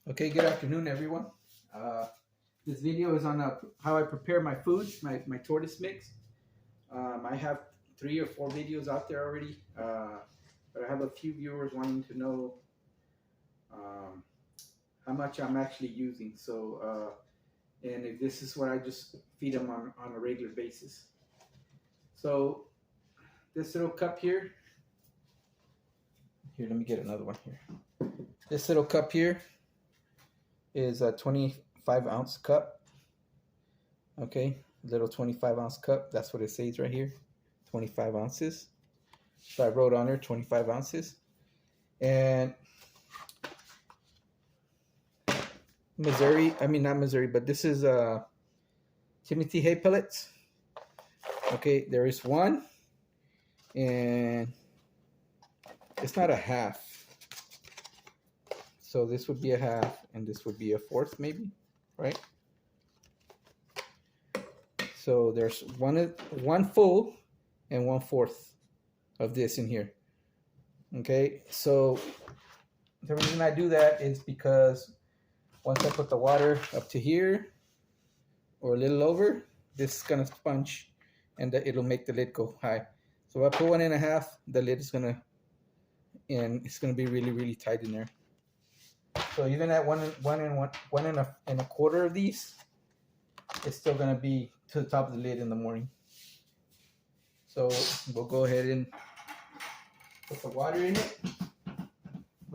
Okay, good afternoon, everyone. This video is on how I prepare my food, my tortoise mix. I have 3 or 4 videos out there already, but I have a few viewers wanting to know um, how much I'm actually using. And if this is what I just feed them on a regular basis. So this little cup here, let me get another one here. This little cup here is a 25-ounce cup. Okay, little 25-ounce cup. That's what it says right here, 25 ounces. So I wrote on there 25 ounces. And not Missouri, but this is Timothy hay pellets. Okay, there is one, and it's not a half. So this would be a half, and this would be a fourth, maybe, right? So there's one full and 1/4 of this in here. Okay, so the reason I do that is because once I put the water up to here or a little over, this is gonna sponge and it'll make the lid go high. So if I put 1.5, the lid is gonna, and it's gonna be really, really tight in there. So even at one and a quarter of these, it's still gonna be to the top of the lid in the morning. So we'll go ahead and put the water in it.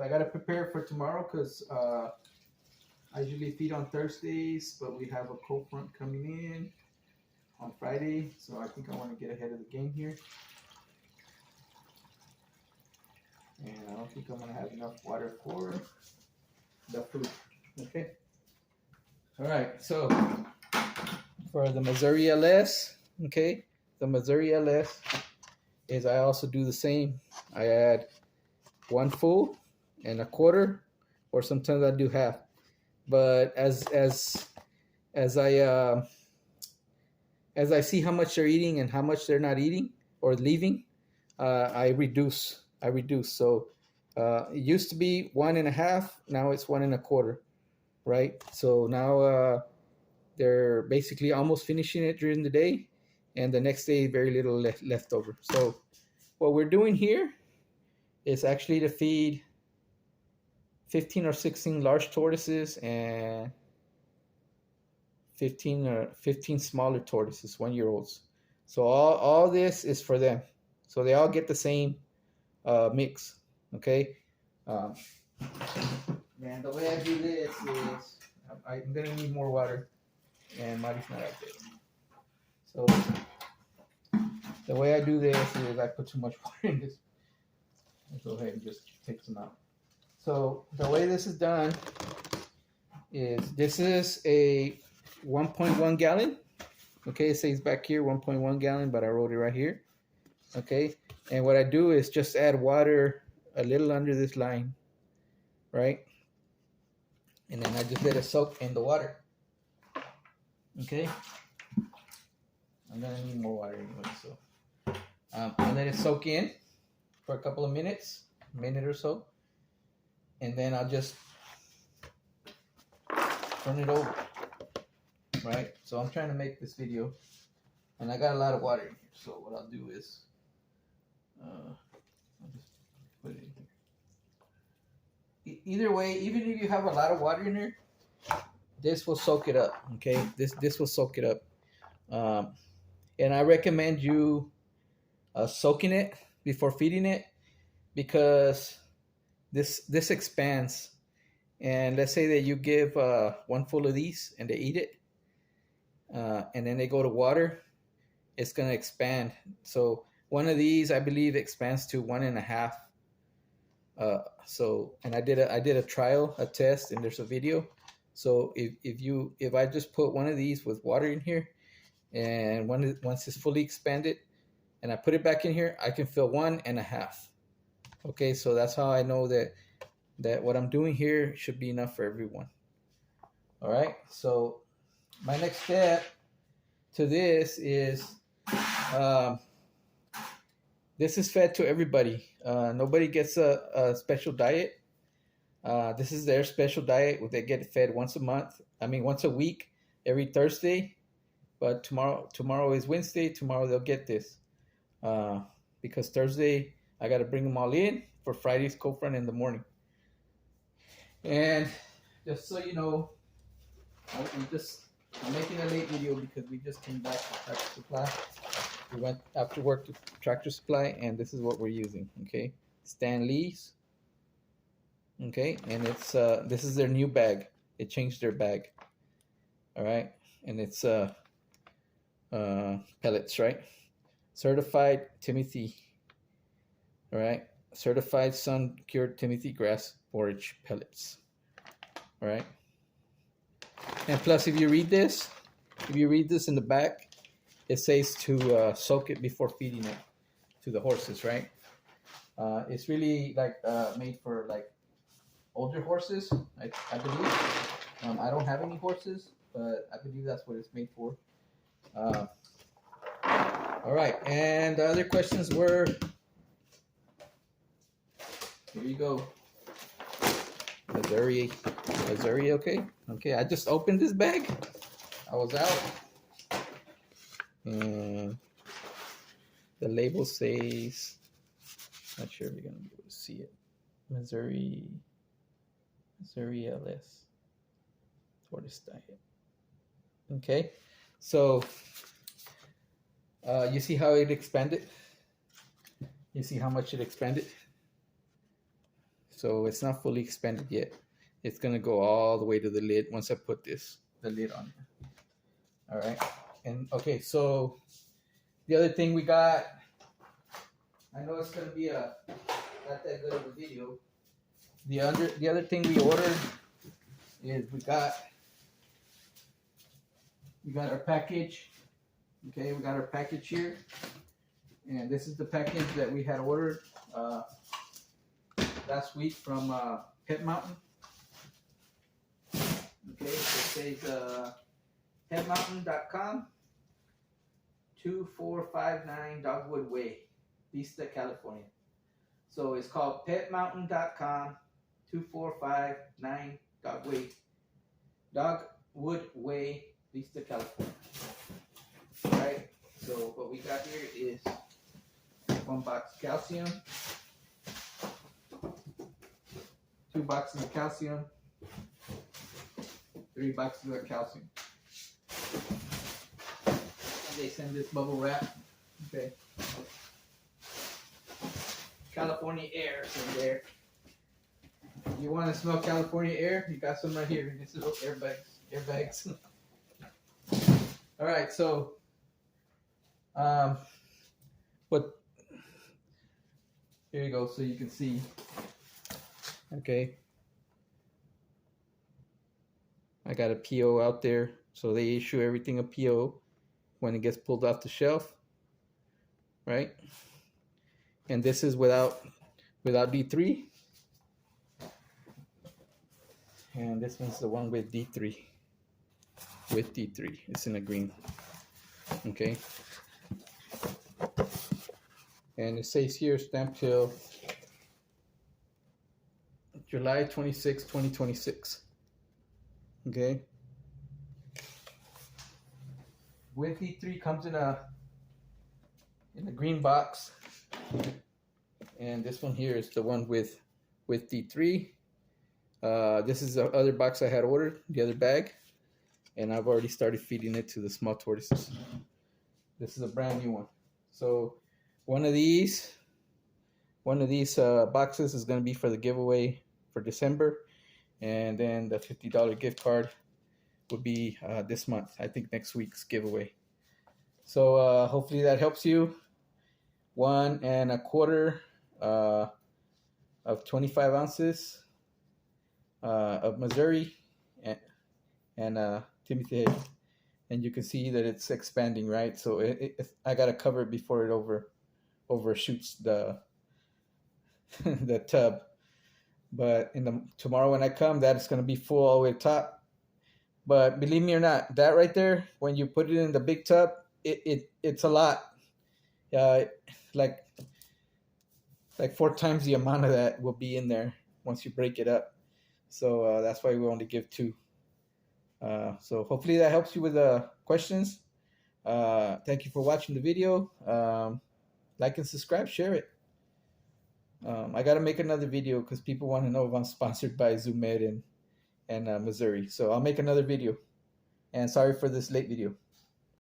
I gotta prepare for tomorrow because I usually feed on Thursdays, but we have a cold front coming in on Friday, so I think I want to get ahead of the game here. And I don't think I'm gonna have enough water for the food. Okay. All right. So for the Missouri LS, okay, the Missouri LS is I also do the same. I add 1 full and a quarter, or sometimes I do half. But as I see how much they're eating and how much they're not eating or leaving, I reduce. So it used to be 1.5, now it's 1.25, right? So now they're basically almost finishing it during the day, and the next day very little left over. So what we're doing here is actually to feed 15 or 16 large tortoises and 15 smaller tortoises, 1-year-olds. So all this is for them. So they all get the same mix, okay? And the way I do this is, I'm gonna need more water, and Mari's not out there. So the way I do this is I put too much water in this. I'll go ahead and just take some out. So the way this is done is this is a 1.1 gallon. Okay, it says back here 1.1 gallon, but I wrote it right here. Okay, and what I do is just add water a little under this line, right? And then I just let it soak in the water. Okay, I'm gonna need more water anyway, so I let it soak in for a couple of minutes, a minute or so, and then I'll just turn it over, right? So I'm trying to make this video, and I got a lot of water in here, so what I'll do is I'll just put it in here. Either way, even if you have a lot of water in here, this will soak it up, okay? This will soak it up. And I recommend you soaking it before feeding it, because this expands. And let's say that you give 1 full of these and they eat it, and then they go to water, it's gonna expand. So one of these, I believe, expands to 1.5. So, and I did a trial, a test, and there's a video. So if I just put one of these with water in here, and once it's fully expanded, and I put it back in here, I can fill 1.5. Okay, so that's how I know that what I'm doing here should be enough for everyone. All right, so my next step to this is this is fed to everybody. Nobody gets a special diet. This is their special diet. They get fed once a month. I mean, once a week, every Thursday. But tomorrow is Wednesday. Tomorrow they'll get this. Uh, because Thursday I got to bring them all in for Friday's cold front in the morning. And just so you know, I'm making a late video because we just came back to Tractor Supply. We went after work to Tractor Supply, and this is what we're using. Okay, Stan Lee's. Okay, and it's this is their new bag. They changed their bag. All right, and it's pellets, right? Certified Timothy. All right, certified sun cured Timothy grass forage pellets. All right, and plus, if you read this in the back, it says to soak it before feeding it to the horses, right? It's really like made for like older horses, I believe. I don't have any horses, but I believe that's what it's made for. All right, and the other questions were, here you go. Missouri, okay? Okay, I just opened this bag. I was out. And the label says, not sure if you're gonna be able to see it. Missouri LS tortoise diet. Okay, so you see how it expanded? You see how much it expanded? So it's not fully expanded yet. It's gonna go all the way to the lid once I put the lid on. All right, and okay, so the other thing we got, I know it's gonna be not that good of a video. The other thing we ordered is we got our package. Okay, we got our package here, and this is the package that we had ordered last week from Pet Mountain. Okay, so it says petmountain.com, 2459 Dogwood Way, Vista, California. So it's called petmountain.com, 2459 Dogwood Way, Vista, California. Right, so what we got here is 1 box calcium, 2 boxes of calcium, 3 boxes of calcium. And they send this bubble wrap. Okay. California air is in there. You want to smell California air? You got some right here. These little airbags. All right, so what? Here you go, so you can see. Okay, I got a PO out there, so they issue everything a PO when it gets pulled off the shelf, right? And this is without D3, and this one's the one with D3. With D3, it's in a green. Okay, and it says here stamped till July 26, 2026. Okay. With D3 comes in a green box, and this one here is the one with D3. This is the other box I had ordered, the other bag, and I've already started feeding it to the small tortoises. This is a brand new one. So one of these boxes is going to be for the giveaway for December, and then the $50 gift card will be this month. I think next week's giveaway. So hopefully that helps you. 1 1/4 of 25 ounces of Missouri and Timothy head, and you can see that it's expanding, right? So I gotta cover it before it overshoots the the tub. But tomorrow when I come, that is gonna be full all the way to top. But believe me or not, that right there, when you put it in the big tub, it's a lot. Like 4 times the amount of that will be in there once you break it up. So that's why we only give 2. So hopefully that helps you with the questions. Thank you for watching the video. Like and subscribe, share it. I got to make another video because people want to know if I'm sponsored by ZoomEd and Missouri. So I'll make another video. And sorry for this late video.